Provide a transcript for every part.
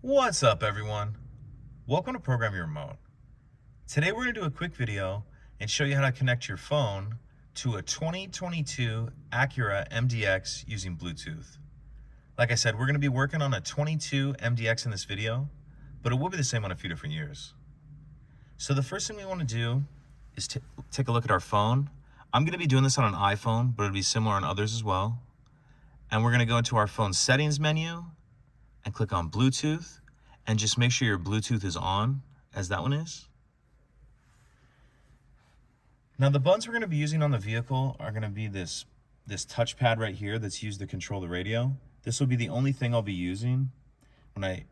What's up, everyone? Welcome to Program Your Remote. Today we're going to do a quick video and show you how to connect your phone to a 2022 Acura MDX using Bluetooth. Like I said, we're going to be working on a 22 MDX in this video, but it will be the same on a few different years. So the first thing we want to do is take a look at our phone. I'm going to be doing this on an iPhone, but it'll be similar on others as well. And we're going to go into our phone settings menu and click on Bluetooth, and just make sure your Bluetooth is on, as that one is. Now the buttons we're going to be using on the vehicle are going to be this touchpad right here that's used to control the radio. This will be the only thing I'll be using. When I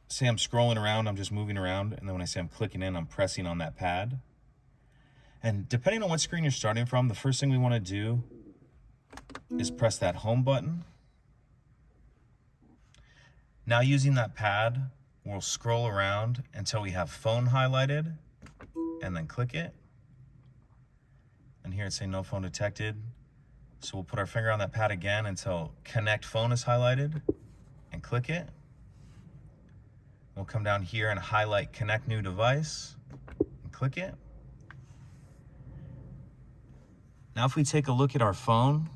say I'm scrolling around, I'm just moving around, and then when I say I'm clicking in, I'm pressing on that pad. And depending on what screen you're starting from, the first thing we want to do is press that home button. Now using that pad, we'll scroll around until we have phone highlighted and then click it. And here it's saying no phone detected. So we'll put our finger on that pad again until connect phone is highlighted and click it. We'll come down here and highlight connect new device and click it. Now if we take a look at our phone,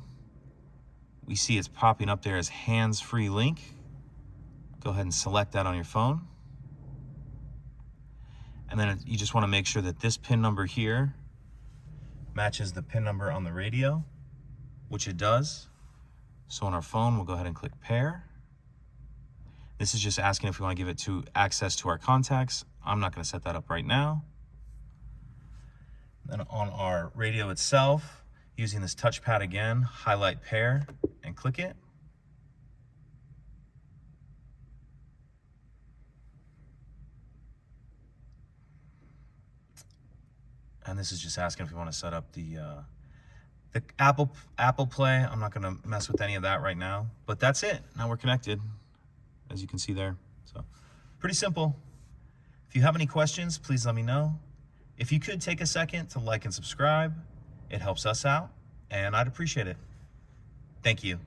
we see it's popping up there as hands-free link. Go ahead and select that on your phone. And then you just want to make sure that this pin number here matches the pin number on the radio, which it does. So on our phone, we'll go ahead and click pair. This is just asking if we want to give it access to our contacts. I'm not going to set that up right now. Then on our radio itself, using this touchpad again, highlight pair and click it. And this is just asking if we want to set up the Apple Play. I'm not going to mess with any of that right now, but that's it. Now we're connected, as you can see there. So pretty simple. If you have any questions, please let me know. If you could take a second to like and subscribe, it helps us out, and I'd appreciate it. Thank you.